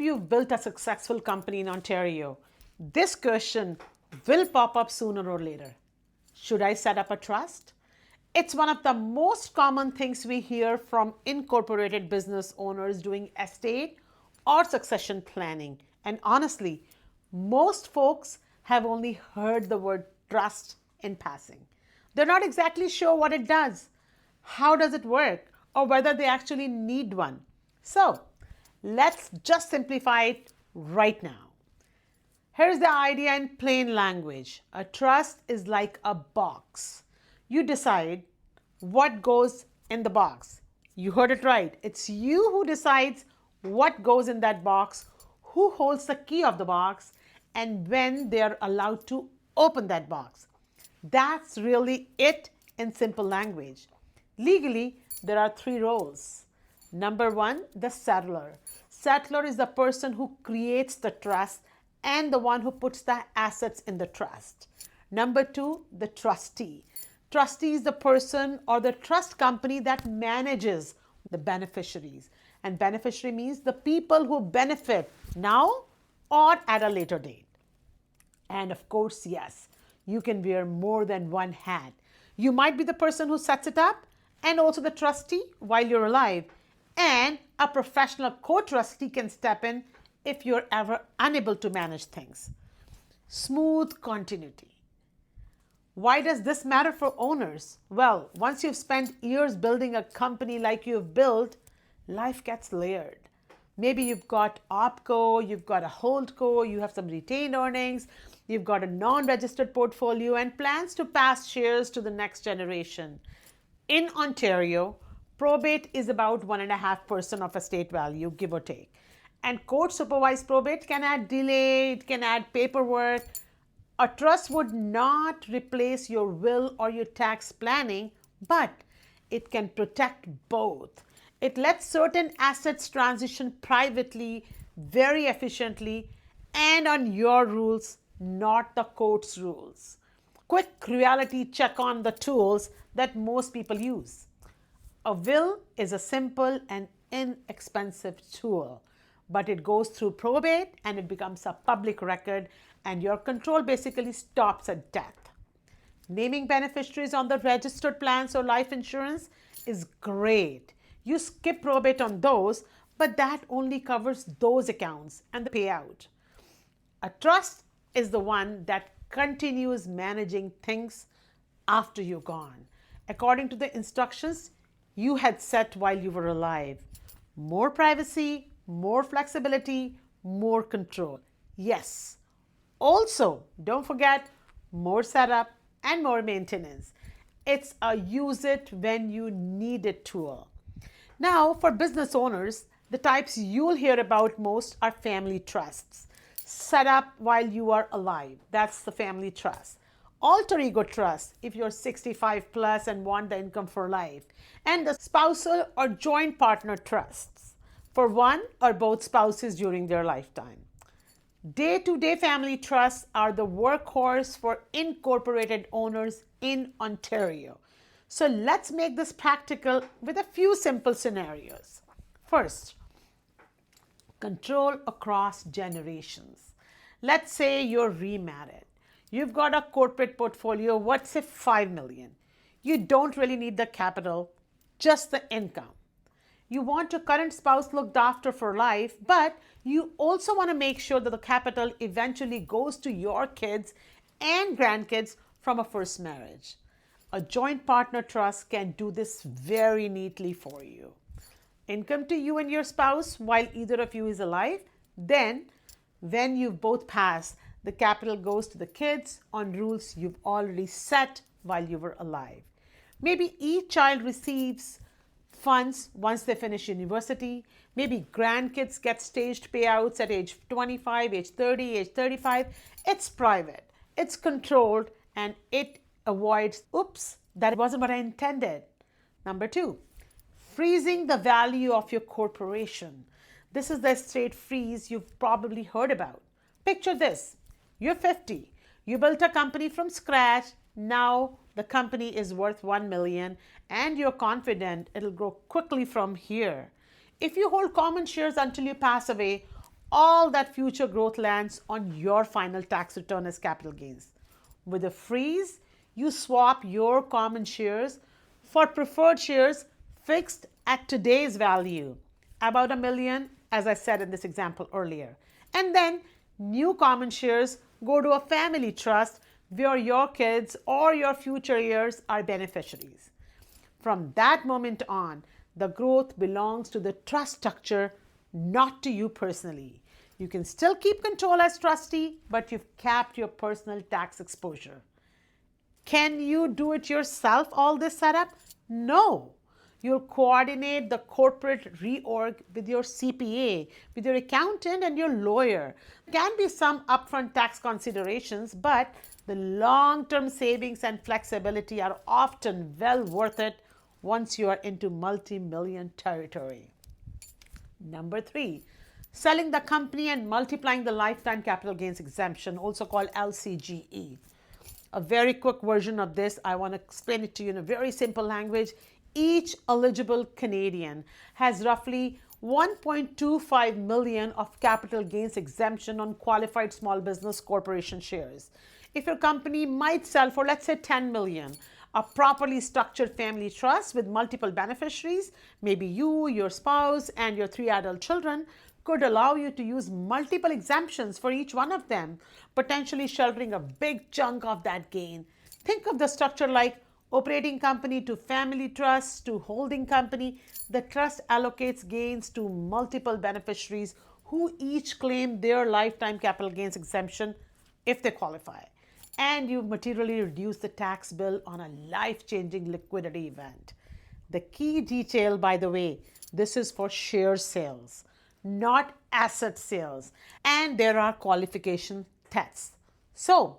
if you've built a successful company in Ontario, this question will pop up sooner or later. Should I set up a trust? It's one of the most common things we hear from incorporated business owners doing estate or succession planning. And honestly, most folks have only heard the word trust in passing. They're not exactly sure what it does, how does it work, or whether they actually need one. So, let's just simplify it right now. Here's the idea in plain language. A trust is like a box. You decide what goes in the box. You heard it right. It's you who decides what goes in that box, who holds the key of the box, and when they're allowed to open that box. That's really it in simple language. Legally, there are 3 roles. Number 1, the settlor. Settlor is the person who creates the trust and the one who puts the assets in the trust. Number 2, the trustee. Trustee is the person or the trust company that manages the beneficiaries. And beneficiary means the people who benefit now or at a later date. And of course, yes, you can wear more than one hat. You might be the person who sets it up and also the trustee while you're alive. And a professional co-trustee can step in if you're ever unable to manage things. Smooth continuity. Why does this matter for owners? Well, once you've spent years building a company like you've built, life gets layered. Maybe you've got opco, you've got a holdco, you have some retained earnings, you've got a non-registered portfolio and plans to pass shares to the next generation. In Ontario, probate is about 1.5% of estate value, give or take. And court-supervised probate can add delay, it can add paperwork. A trust would not replace your will or your tax planning, but it can protect both. It lets certain assets transition privately, very efficiently, and on your rules, not the court's rules. Quick reality check on the tools that most people use. A will is a simple and inexpensive tool, but it goes through probate and it becomes a public record, and your control basically stops at death. Naming beneficiaries on the registered plans or life insurance is great. You skip probate on those, but that only covers those accounts and the payout. A trust is the one that continues managing things after you're gone, according to the instructions you had set while you were alive. More privacy, more flexibility, more control. Yes. Also, don't forget more setup and more maintenance. It's a use it when you need it tool. Now, for business owners, the types you'll hear about most are family trusts. Set up while you are alive. That's the family trust. Alter ego trust if you're 65 plus and want the income for life. And the spousal or joint partner trusts for one or both spouses during their lifetime. Day-to-day family trusts are the workhorse for incorporated owners in Ontario. So let's make this practical with a few simple scenarios. First, control across generations. Let's say you're remarried. You've got a corporate portfolio, worth say 5 million. You don't really need the capital, just the income. You want your current spouse looked after for life, but you also want to make sure that the capital eventually goes to your kids and grandkids from a first marriage. A joint partner trust can do this very neatly for you. Income to you and your spouse while either of you is alive. Then, when you've both passed, the capital goes to the kids on rules you've already set while you were alive. Maybe each child receives funds once they finish university. Maybe grandkids get staged payouts at age 25, age 30, age 35. It's private, it's controlled, and it avoids, oops, that wasn't what I intended. Number 2, freezing the value of your corporation. This is the estate freeze you've probably heard about. Picture this. You're 50. You built a company from scratch. Now the company is worth 1 million and you're confident it'll grow quickly from here. If you hold common shares until you pass away, all that future growth lands on your final tax return as capital gains. With a freeze, you swap your common shares for preferred shares fixed at today's value, about $1 million, as I said in this example earlier. And then new common shares go to a family trust where your kids or your future heirs are beneficiaries. From that moment on, the growth belongs to the trust structure, not to you personally. You can still keep control as trustee, but you've capped your personal tax exposure. Can you do it yourself, all this setup? No. You'll coordinate the corporate reorg with your CPA, with your accountant and your lawyer. There can be some upfront tax considerations, but the long-term savings and flexibility are often well worth it once you are into multi-million territory. Number 3, selling the company and multiplying the lifetime capital gains exemption, also called LCGE. A very quick version of this, I want to explain it to you in a very simple language. Each eligible Canadian has roughly 1.25 million of capital gains exemption on qualified small business corporation shares. If your company might sell for, let's say, 10 million, a properly structured family trust with multiple beneficiaries, maybe you, your spouse, and your 3 adult children, could allow you to use multiple exemptions for each one of them, potentially sheltering a big chunk of that gain. Think of the structure like operating company to family trust to holding company. The trust allocates gains to multiple beneficiaries who each claim their lifetime capital gains exemption if they qualify. And you materially reduce the tax bill on a life-changing liquidity event. The key detail, by the way, this is for share sales, not asset sales. And there are qualification tests. So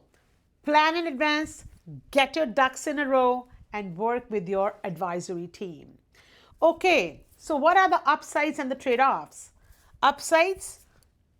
plan in advance, get your ducks in a row, and work with your advisory team. Okay, so what are the upsides and the trade-offs? Upsides: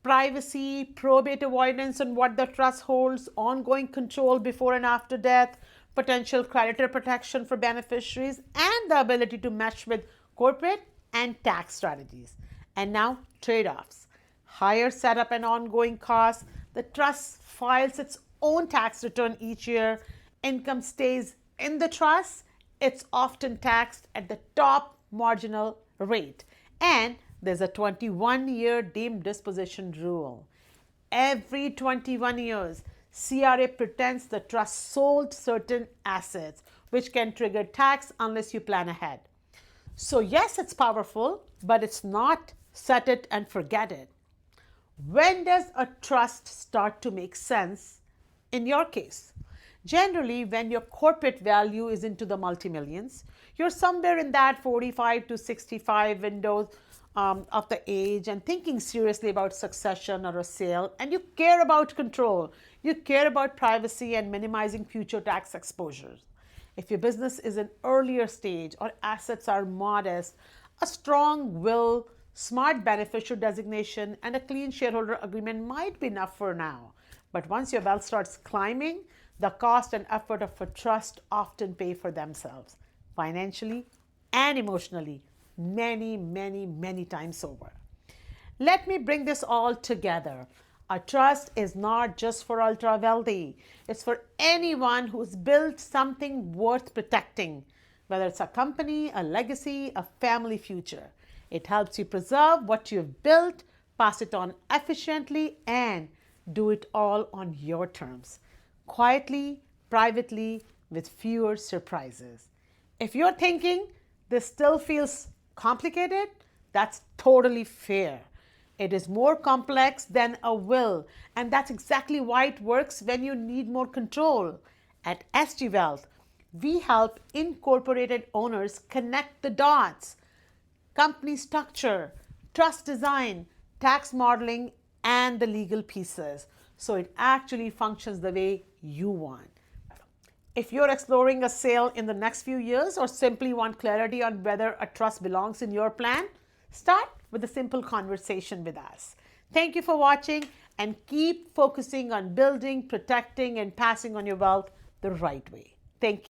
privacy, probate avoidance on what the trust holds, ongoing control before and after death, potential creditor protection for beneficiaries, and the ability to mesh with corporate and tax strategies. And now trade-offs: higher setup and ongoing costs. The trust files its own tax return each year. Income stays in the trust. It's often taxed at the top marginal rate. And there's a 21-year deemed disposition rule. Every 21 years, CRA pretends the trust sold certain assets, which can trigger tax unless you plan ahead. So yes, it's powerful, but it's not set it and forget it. When does a trust start to make sense in your case? Generally, when your corporate value is into the multi-millions, you're somewhere in that 45 to 65 window of the age and thinking seriously about succession or a sale, and you care about control, you care about privacy and minimizing future tax exposures. If your business is an earlier stage or assets are modest, a strong will, smart beneficiary designation, and a clean shareholder agreement might be enough for now. But once your wealth starts climbing, the cost and effort of a trust often pay for themselves, financially and emotionally, many, many, many times over. Let me bring this all together. A trust is not just for ultra wealthy. It's for anyone who's built something worth protecting, whether it's a company, a legacy, a family future. It helps you preserve what you've built, pass it on efficiently, and do it all on your terms, quietly, privately, with fewer surprises. If you're thinking this still feels complicated, that's totally fair. It is more complex than a will, and that's exactly why it works when you need more control. At SG Wealth, we help incorporated owners connect the dots: company structure, trust design, tax modeling, and the legal pieces, so it actually functions the way you want. If you're exploring a sale in the next few years or simply want clarity on whether a trust belongs in your plan, start with a simple conversation with us. Thank you for watching, and keep focusing on building, protecting, and passing on your wealth the right way. Thank you.